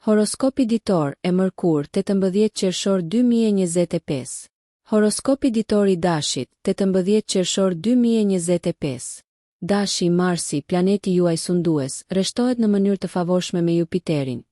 Horoskopi ditor e Mërkur 18 qershor 2025. Horoskopi ditor i Dashit 18 qershor 2025. Dashi, Marsi, planeti juaj sundues, rreshtohet në mënyrë të favorshme me Jupiterin,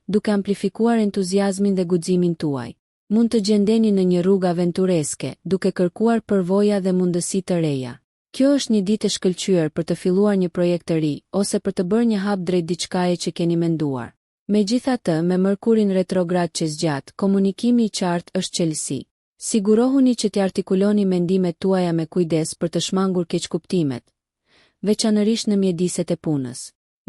duke amplifikuar entuziazmin dhe guximin tuaj. Mund të gjendeni në një rrugë aventureske, duke kërkuar përvoja dhe mundësi të reja. Kjo është një ditë e shkëlqyer për të filluar një projekt të ri, ose për të bërë një hap drejt diçkaje që keni menduar. Megjithatë, me Mërkurin retrograd që zgjat, komunikimi i qartë është çelësi. Sigurohuni që t'i artikuloni mendimet tuaja me kujdes për të shmangur keqkuptimet, veçanërisht në mjediset e punës.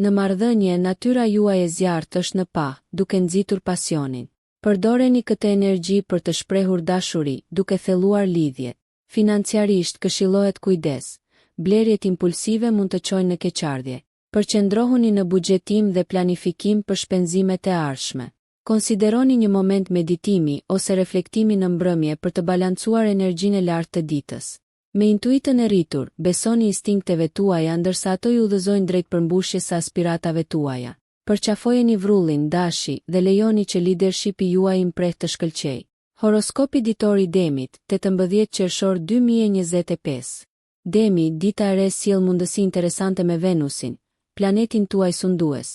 Në marrëdhënie, natyra juaj e zjarrt është në pa, duke nxitur pasionin. Përdoreni këtë energji për të shprehur dashuri, duke thelluar lidhje. Financiarisht këshillohet kujdes. Blerjet impulsive mund të çojnë në keqardhje. Përqendrohuni në buxhetim dhe planifikim për shpenzimet e ardhshme. Konsideroni një moment meditimi ose reflektimi në mbrëmje për të balancuar energjinë e lartë të ditës. Me intuitën e rritur, besoni instinkteve tuaja ndërsa ato ju udhëzojnë drejt përmbushjes së aspiratave tuaja. Përqafojeni vrullin, Dashi, dhe lejoni që leadershipi juaj impreh të shkëlqejë. Horoskopi ditor i Demit 18 qershor 2025. Demi, dita e re sjell mundësi interesante me Venusin, planetin tuaj sundues,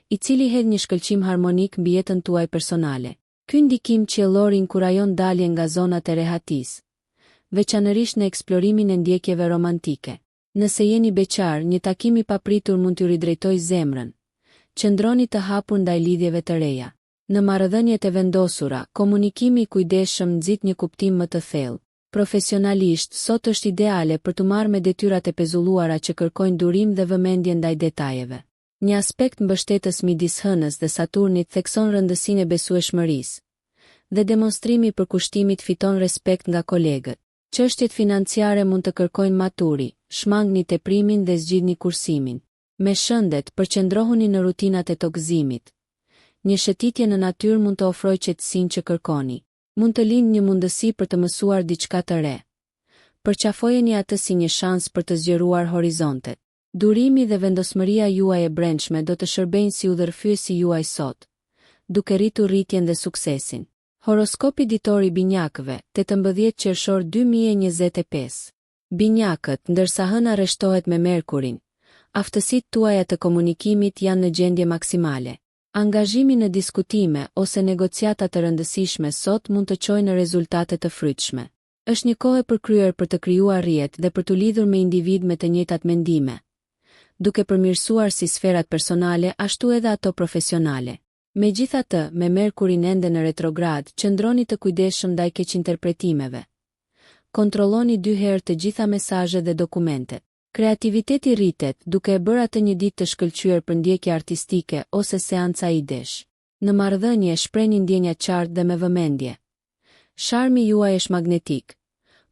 i cili hedh një shkëlqim harmonik mbi jetën tuaj personale. Ky ndikim qiellor inkurajon daljen nga zonat e rehatisë, veçanërisht në eksplorimin e ndjekjeve romantike. Nëse jeni beqar, një takim i papritur mund t'ju ridrejtojë zemrën. Qëndroni të hapur ndaj lidhjeve të reja. Në marrëdhëniet e vendosura, komunikimi i kujdesshëm nxit një kuptim më të thellë. Profesionalisht, sot është ideale për të marrë me detyrat e pezulluara që kërkojnë durim dhe vëmendje ndaj detajeve. Një aspekt mbështetës midis Hënës dhe Saturnit thekson rëndësinë e besueshmërisë, dhe demonstrimi i përkushtimit fiton respekt nga kolegët. Çështjet financiare mund të kërkojnë maturi, shmangni teprimin dhe zgjidhni kursimin. Me shëndet, përqendrohuni në rutinat e tokëzimit. Një shëtitje në natyrë mund të ofrojë qetësinë që kërkoni. Mund të lindë një mundësi për të mësuar diçka të re. Përqafojeni atë si një shans për të zgjeruar horizontet. Durimi dhe vendosmëria juaj e brendshme do të shërbejnë si udhërfyesi juaj sot, duke rritur rritjen dhe suksesin. Horoskopi ditor i Binjakëve 18 qershor 2025. Binjakët, ndërsa Hëna rreshtohet me Merkurin, aftësitë tuaja të komunikimit janë në gjendje maksimale. Angazhimi në diskutime ose negociata të rëndësishme sot mund të çojë në rezultate të frytshme. Është një kohë e përkryer për të krijuar rrjet dhe për të lidhur me individ me të njëjtat mendime, duke përmirësuar si sferat personale ashtu edhe ato profesionale. Megjithatë, me Merkurin ende në retrograd, qëndroni të kujdesshëm ndaj keqinterpretimeve. Kontrolloni 2 herë të gjitha mesazhet dhe dokumentet. Kreativiteti rritet, duke e bërë atë një ditë të shkëlqyer për ndjekje artistike ose seanca idesh. Në marrëdhënie shprehni ndjenja qartë dhe me vëmendje. Sharmi juaj është magnetik,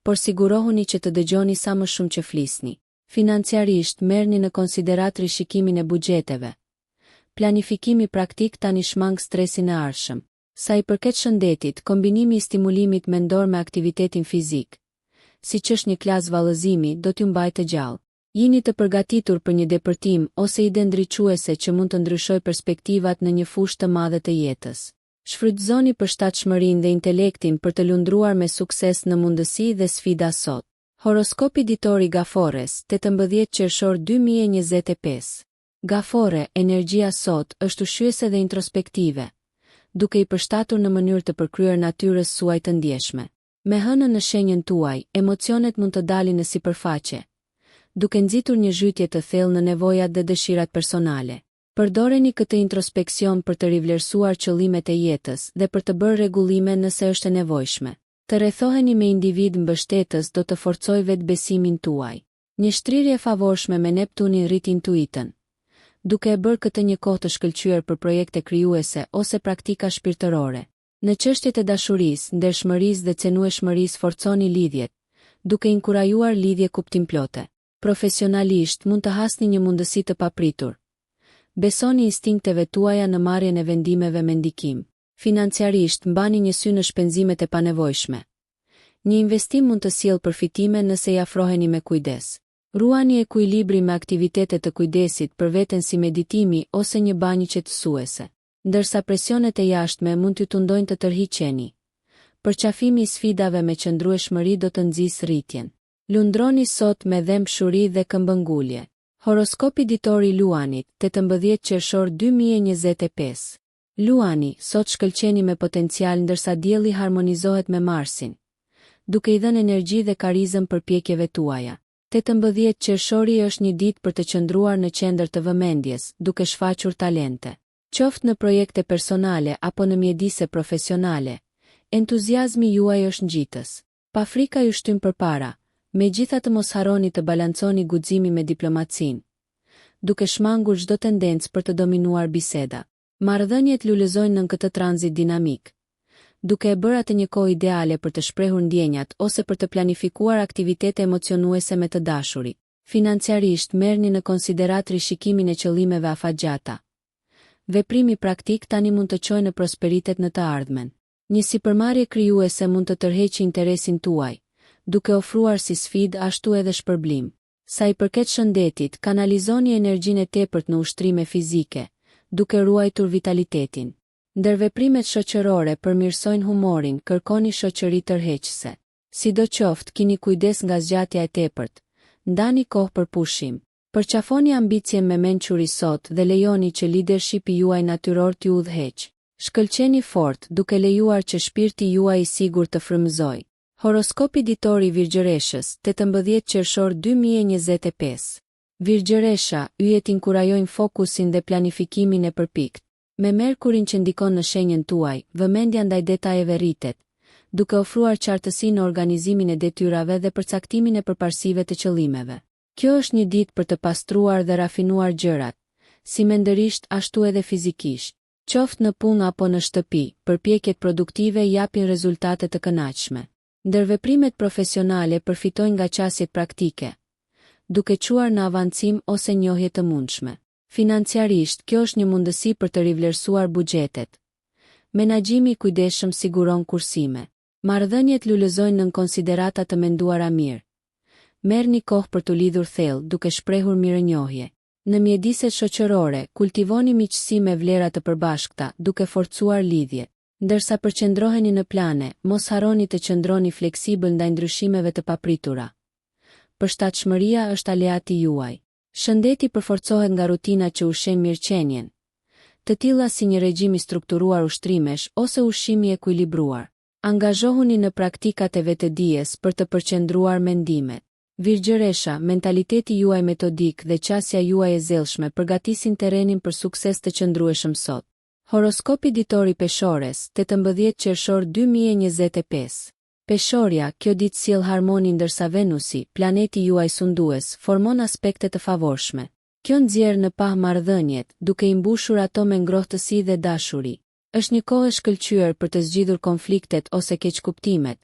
por sigurohuni që të dëgjoni sa më shumë që flisni. Financiarisht merrni në konsiderat rishikimin e buxheteve. Planifikimi praktik tani shmang stresin e ardhshëm. Sa i përket shëndetit, kombinimi i stimulimit mendor me aktivitetin fizik, siç është një klas vallëzimi, do t'ju mbajë të gjallë. Jini të përgatitur për një depërtim ose ide ndriçuese që mund të ndryshojë perspektivat në një fushë të madhe të jetës. Shfrytëzoni përshtatshmërinë dhe intelektin për të lundruar me sukses në mundësi dhe sfida sot. Horoskopi ditor i Gafores 18 qershor 2025. Gafore, energjia sot është ushqyese dhe introspektive, duke i përshtatur në mënyrë të përkryer natyrës suaj të ndjeshme. Me Hënën në shenjën tuaj, emocionet mund të dalin në sipërfaqe, duke nxitur një zhytje të thellë në nevojat dhe dëshirat personale. Përdoreni këtë introspeksion për të rivlerësuar qëllimet e jetës dhe për të bërë rregullime nëse është e nevojshme. Të rrethoheni me individ mbështetës do të forcojë vetbesimin tuaj. Një shtrirje favorshme me Neptunin rrit intuitën, duke e bërë këtë një kohë të shkëlqyer për projekte krijuese ose praktika shpirtërore. Në çështjet e dashurisë, ndershmërisë dhe cenueshmërisë forconi lidhjet, duke inkurajuar lidhje kuptimplote. Profesionalisht mund të hasni një mundësi të papritur. Besoni instinkteve tuaja në marrjen e vendimeve me ndikim. Financiarisht mbani një sy në shpenzimet e panevojshme. Një investim mund të sjellë përfitime nëse i afroheni me kujdes. Ruani ekuilibri me aktivitete të kujdesit për veten si meditimi ose një banjë qetësuese. ndërsa presionet e jashtme mund t'ju tundojnë të tërhiqeni. Përqafimi i sfidave me qëndrueshmëri do të nxjisë rritjen. Lundroni sot me dhëmbshuri dhe këmbëngulje. Horoskopi ditor i Luanit, 18 qershor 2025. Luani, sot shkëlqeni me potencial ndërsa dielli harmonizohet me Marsin, duke i dhënë energji dhe karizëm përpjekjeve tuaja. 18 qershori është një ditë për të qëndruar në qendër të vëmendjes, duke shfaqur talente. Qoftë në projekte personale apo në mjedise profesionale, entuziazmi juaj është ngjitës. Pa frika ju shtym përpara, megjithatë mos harroni të balanconi guximin me diplomacinë, duke shmangur çdo tendencë për të dominuar biseda. Marrëdhëniet lulëzojnë në këtë tranzit dinamik, duke e bërë atë një kohë ideale për të shprehur ndjenjat ose për të planifikuar aktivitete emocionuese me të dashurit. Financiarisht merrni në konsiderat rishikimin e qëllimeve afatgjata. Veprimi praktik tani mund të çojë në prosperitet në të ardhmen. Një sipërmarrje krijuese mund të tërheqë interesin tuaj, duke ofruar si sfidë ashtu edhe shpërblim. Sa i përket shëndetit, kanalizoni energjinë e tepërt në ushtrime fizike, duke ruajtur vitalitetin. Ndër veprimet shoqërore përmirësojnë humorin, kërkoni shoqëri tërheqëse. Sidoqoftë, keni kujdes nga zgjatja e tepërt. Ndani kohë për pushim. Përqafoni ambicien me mençuri sot dhe lejoni që leadershipi juaj natyror t'ju udhëheqë. Shkëlqeni fort, duke lejuar që shpirti juaj i sigurt të frymëzojë. Horoskopi ditor i Virgjëreshës, 18 qershor 2025. Virgjëresha, yjet inkurajojnë fokusin dhe planifikimin e përpikt. Me Merkurin që ndikon në shenjën tuaj, vëmendja ndaj detajeve rritet, duke ofruar qartësi në organizimin e detyrave dhe përcaktimin e përparësive të qëllimeve. Kjo është një ditë për të pastruar dhe rafinuar gjërat, si mendërisht ashtu edhe fizikisht. Qoftë në punë apo në shtëpi, përpjekjet produktive japin rezultate të kënaqshme. Ndër veprimet profesionale përfitojnë nga qasjet praktike, duke quar në avancim ose njohje të mundshme. Financiarisht, kjo është një mundësi për të rivlerësuar buxhetet. Menaxhimi i kujdesshëm siguron kursime. Marrëdhëniet lulëzojnë nën konsiderata të menduara mirë. Merrni kohë për të lidhur thellë, duke shprehur mirënjohje. Në mjediset shoqërore, kultivoni miqësi me vlera të përbashkëta, duke forcuar lidhjet. Ndërsa përqendroheni në plane, mos harroni të qëndroni fleksibël ndaj ndryshimeve të papritura. Përshtatshmëria është aleati juaj. Shëndeti përforcohet nga rutina që ushqen mirëqenien, të tilla si një regjim i strukturuar ushtrimesh ose ushqimi i ekuilibruar. Angazhohuni në praktikat e vetëdijes për të përqendruar mendimet. Virgjëresha, mentaliteti juaj metodik dhe qasja juaj e zellshme përgatisin terrenin për sukses të qëndrueshëm sot. Horoskopi ditor i Peshores, 18 qershor 2025. Peshorja, kjo ditë sjell harmoni ndërsa Venusi, planeti juaj sundues, formon aspekte të favorshme. Kjo nxjerr në pah marrëdhëniet, duke i mbushur ato me ngrohtësi dhe dashuri. Është një kohë e shkëlqyer për të zgjidhur konfliktet ose keqkuptimet,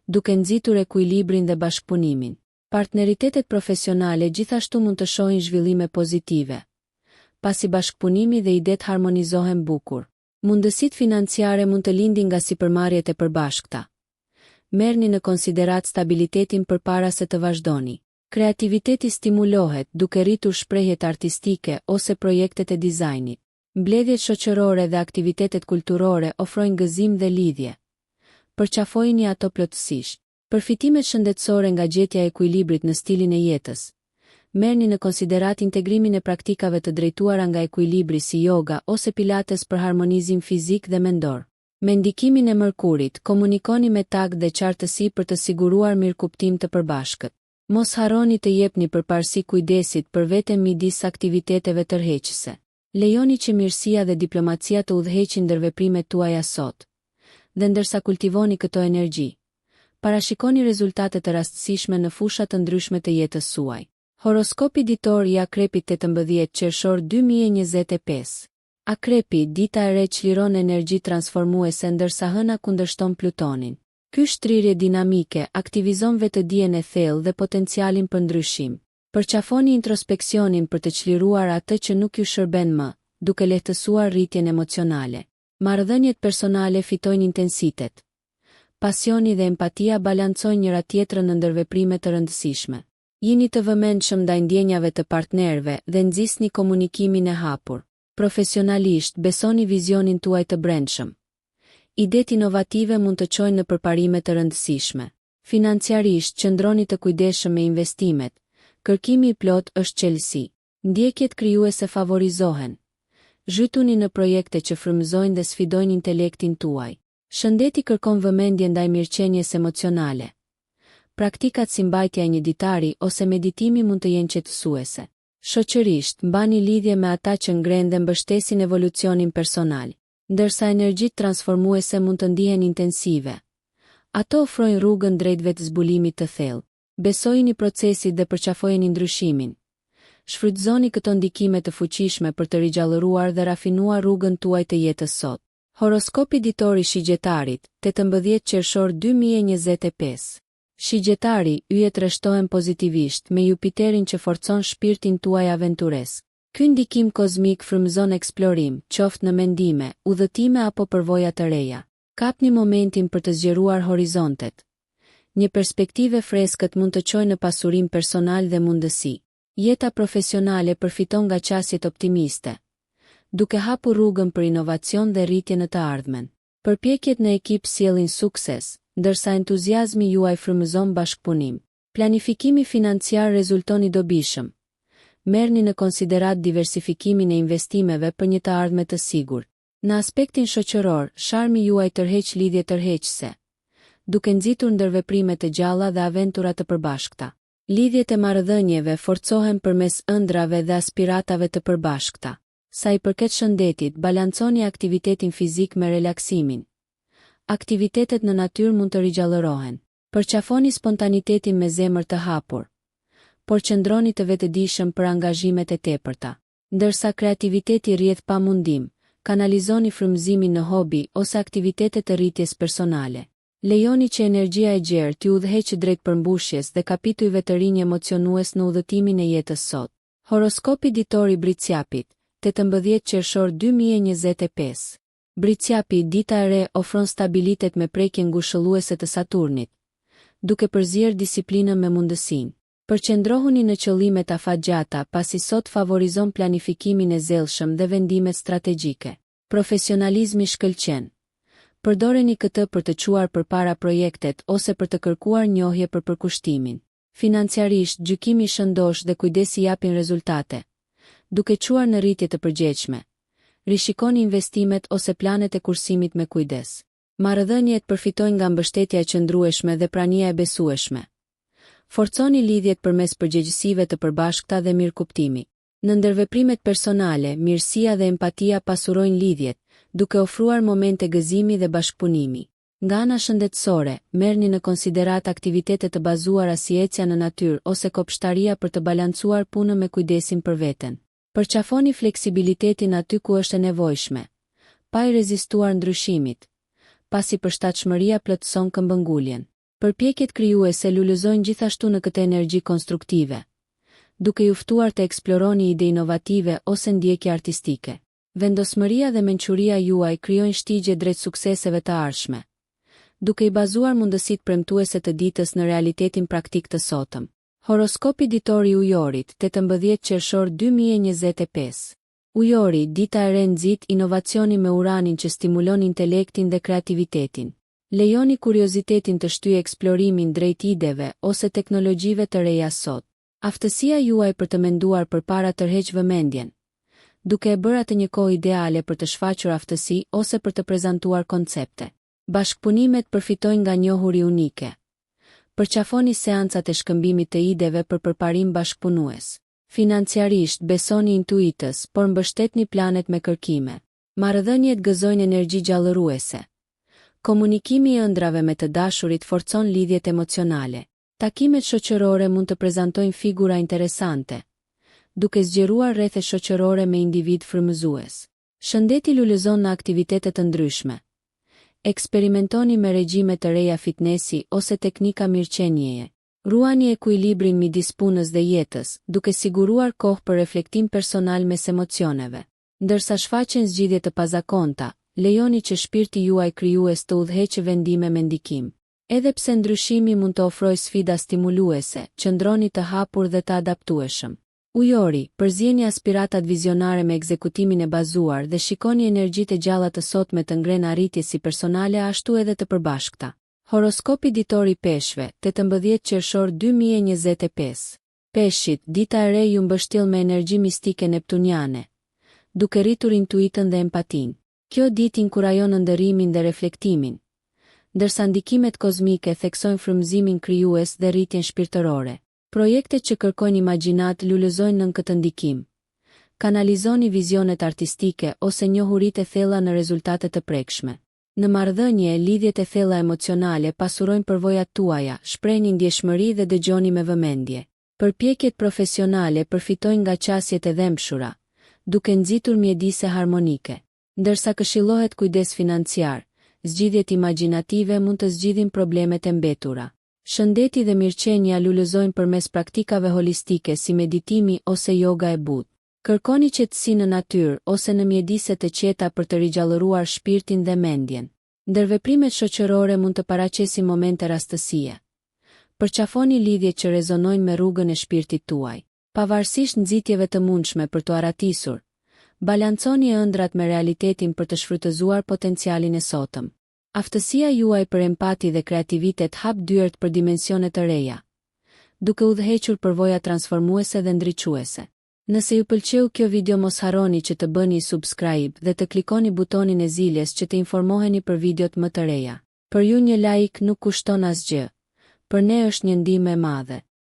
duke nxitur ekuilibrin dhe bashkëpunimin. Partneritetet profesionale gjithashtu mund të shohin zhvillime pozitive, pasi bashkëpunimi dhe idet harmonizohen bukur. Mundësitë financiare mund të lindin nga sipërmarrjet e përbashkëta. Merrni në konsiderat stabilitetin përpara se të vazhdoni. Kreativiteti stimulohet duke rritur shprehjet artistike ose projektet e dizajnit. Mbledhjet shoqërore dhe aktivitetet kulturore ofrojnë gëzim dhe lidhje. Përqafojini ato plotësisht. Përfitimet shëndetësore nga gjetja e ekuilibrit në stilin e jetës. Merrni në konsiderat integrimin e praktikave të drejtuara nga ekuilibri si yoga ose pilates për harmonizim fizik dhe mendor. Me ndikimin e Mërkurit, komunikoni me takt dhe qartësi për të siguruar mirëkuptim të përbashkët. Mos harroni të jepni përparësi kujdesit për veten midis aktiviteteve tërheqëse. Lejoni që mirësia dhe diplomacia të udhëheqin ndër veprimet tuaja sot. Dhe ndërsa kultivoni këto energji, parashikoni rezultate të rastësishme në fusha të ndryshme të jetës suaj. Horoskopi ditor i Akrepit, 18 qershor 2025. Akrepi, dita e re çliron energji transformuese ndërsa hëna kundërshton Plutonin. Ky shtrirje dinamike aktivizon vetëdijen e thellë dhe potencialin për ndryshim. Përqafoni introspeksionin për të çliruar atë që nuk ju shërben më, duke lehtësuar rritjen emocionale. Marrëdhëniet personale fitojnë intensitet. Pasioni dhe empatia balancojnë njëra tjetrën në ndërveprime të rëndësishme. Jini të vëmendshëm ndaj ndjenjave të partnerëve dhe nxisni komunikimin e hapur. Profesionalisht, besoni vizionin tuaj të brendshëm. Idetë inovative mund të çojnë në përparime të rëndësishme. Financiarisht, qëndroni të kujdesshëm me investimet. Kërkimi i plot është qelësi. Ndjekjet krijuese favorizohen. Zhytuni në projekte që frymëzojnë dhe sfidojnë intelektin tuaj. Shëndeti kërkon vëmendje ndaj mirëqenies emocionale. Praktikat si mbajtja e një ditari ose meditimi mund të jenë qetësuese. Shoqërisht, mbani lidhje me ata që ngrenë dhe mbështesin evolucionin personal, ndërsa energjitë transformuese mund të ndihen intensive. Ato ofrojnë rrugën drejt vetëzbulimit të thellë. Besojini procesit dhe përqafojeni ndryshimin. Shfrytëzoni këto ndikime të fuqishme për të rigjallëruar dhe rafinuar rrugën tuaj të jetës sot. Horoskopi ditor i shigjetarit, 18 qershor 2025. Shigjetari, yjet rreshtohen pozitivisht me Jupiterin që forcon shpirtin tuaj aventuresk. Ky ndikim kozmik frymëzon eksplorim, qoftë në mendime, udhëtime apo përvoja të reja. Kapni momentin për të zgjeruar horizontet. Një perspektive freskët mund të çojë në pasurim personal dhe mundësi. Jeta profesionale përfiton nga qasjet optimiste, duke hapur rrugën për inovacion dhe rritje në të ardhmen. Përpjekjet në ekip sjellin sukses, ndërsa entuziazmi juaj frymëzon bashkëpunim. Planifikimi financiar rezulton i dobishëm. Merrni në konsiderat diversifikimin e investimeve për një të ardhme të sigurt. Në aspektin shoqëror, sharmi juaj tërheq lidhje tërheqëse, duke nxitur ndërveprime të gjalla dhe aventura të përbashkëta. Lidhjet e marrëdhënieve forcohen përmes ëndrave dhe aspiratave të përbashkëta. Sa i përket shëndetit, balanconi aktivitetin fizik me relaksimin. Aktivitetet në natyrë mund të rigjallërohen. Përqafoni spontanitetin me zemër të hapur, por qëndroni të vetëdijshëm për angazhimet e tepërta. Ndërsa kreativiteti rrjedh pa mundim, kanalizoni frymëzimin në hobi ose aktivitete të rritjes personale. Lejoni që energjia e gjerë t'ju udhëheqë drejt përmbushjes dhe kapitujve të rinj emocionues në udhëtimin e jetës sot. Horoskopi ditor i Briciapit, 18 qershor 2025. Briciapi, dita e re ofron stabilitet me prekje ngushëlluese të Saturnit, duke përzier disiplinën me mundësinë. Përqendrohuni në qëllimet afatgjata pasi sot favorizon planifikimin e zellshëm dhe vendimet strategjike. Profesionalizmi shkëlqen. Përdoreni këtë për të çuar përpara projektet ose për të kërkuar njohje për përkushtimin. Financiarisht, gjykimi shëndosh dhe kujdesi japin rezultate, duke çuar në rritje të përgjegjshme. Rishikoni investimet ose planet e kursimit me kujdes. Marrëdhëniet përfitojnë nga mbështetja e qëndrueshme dhe prania e besueshme. Forconi lidhjet përmes përgjegjësive të përbashkëta dhe mirëkuptimi. Në ndërveprimet personale, mirësia dhe empatia pasurojnë lidhjet, duke ofruar momente gëzimi dhe bashkëpunimi. Nga ana shëndetësore, merrni në konsiderat aktivitete të bazuara si ecja në natyrë ose kopshtaria për të balancuar punën me kujdesin për veten. Përqafoni fleksibilitetin aty ku është e nevojshme, pa i rezistuar ndryshimit, pasi përshtatshmëria plotëson këmbënguljen. Përpjekjet krijuese lulëzojnë gjithashtu në këtë energji konstruktive, duke ju ftuar të eksploroni ide inovative ose ndjekje artistike. Vendosmëria dhe mençuria juaj krijojnë shtigje drejt sukseseve të ardhshme, duke i bazuar mundësitë premtuese të ditës në realitetin praktik të sotëm. Horoskopi ditor i Ujorit, 18 qershor 2025. Ujori, dita e re nxit inovacioni me uranin që stimulon intelektin dhe kreativitetin. Lejoni kuriozitetin të shtyjë eksplorimin drejt ideve ose teknologjive të reja sot. Aftësia juaj për të menduar përpara tërheq vëmendjen, duke e bërë atë një kohë ideale për të shfaqur aftësi ose për të prezantuar koncepte. Bashkëpunimet përfitojnë nga njohuri unike. Përqafoni seancat e shkëmbimit të ideve për përparim bashkëpunues. Financiarisht, besoni intuitës, por mbështetni planet me kërkime. Marrëdhëniet gëzojnë energji gjallëruese. Komunikimi i ëndrave me të dashurit forcon lidhjet emocionale. Takimet shoqërore mund të prezantojnë figura interesante, duke zgjeruar rrethe shoqërore me individ frymëzues. Shëndeti lulëzon në aktivitete të ndryshme. Eksperimentoni me regjime të reja fitnesi ose teknika mirëqenieje. Ruani ekuilibrin midis punës dhe jetës, duke siguruar kohë për reflektim personal mes emocioneve. Ndërsa shfaqen zgjidhje të pazakonta, lejoni që shpirti juaj krijues të udhëheqë vendime me ndikim. Edhe pse ndryshimi mund të ofrojë sfida stimuluese, qëndroni të hapur dhe të adaptueshëm. Ujori, përzjeni aspiratat vizionare me ekzekutimin e bazuar dhe shikoni energjitë e gjalla të sotme të ngren arritje si personale ashtu edhe të përbashkëta. Horoskopi ditor i Peshqve, 18 qershor 2025. Peshqit, dita e re ju mbështjell me energji mistike neptuniane, duke rritur intuitën dhe empatinë. Kjo ditë inkurajon ndërimin dhe reflektimin, ndërsa ndikimet kozmike theksojnë frymëzimin krijues dhe rritjen shpirtërore. Projektet që kërkojnë imagjinat lulëzojnë nën këtë ndikim. Kanalizoni vizionet artistike ose njohuritë e thella në rezultate të prekshme. Në marrëdhënie, lidhjet e thella emocionale pasurojnë përvojat tuaja, shprehni ndjeshmëri dhe dëgjoni me vëmendje. Përpjekjet profesionale përfitojnë nga qasjet e dhëmshura, duke nxitur mjedise harmonike. Ndërsa këshillohet kujdes financiar, zgjidhjet imagjinative mund të zgjidhin problemet e mbetura. Shëndeti dhe mirëqenia lulëzojnë përmes praktikave holistike si meditimi ose yoga e butë. Kërkoni qetësi në natyrë ose në mjedise të qeta për të rigjallëruar shpirtin dhe mendjen. Ndërveprimet shoqërore mund të paraqesin momente rastësie. Përqafoni lidhjet që rezonojnë me rrugën e shpirtit tuaj. Pavarësisht nxitjeve të mundshme për të aratisur, balanconi ëndrat me realitetin për të shfrytëzuar potencialin e sotëm. Aftësia juaj për empati dhe kreativitet hap dyert për dimensione të reja, duke udhëhequr përvoja transformuese dhe ndriçuese. Nëse ju pëlqeu kjo video, mos harroni që të bëni subscribe dhe të klikoni butonin e ziljes që të informoheni për videot më të reja. Për ju një like nuk kushton asgjë, për ne është një ndihmë e madhe.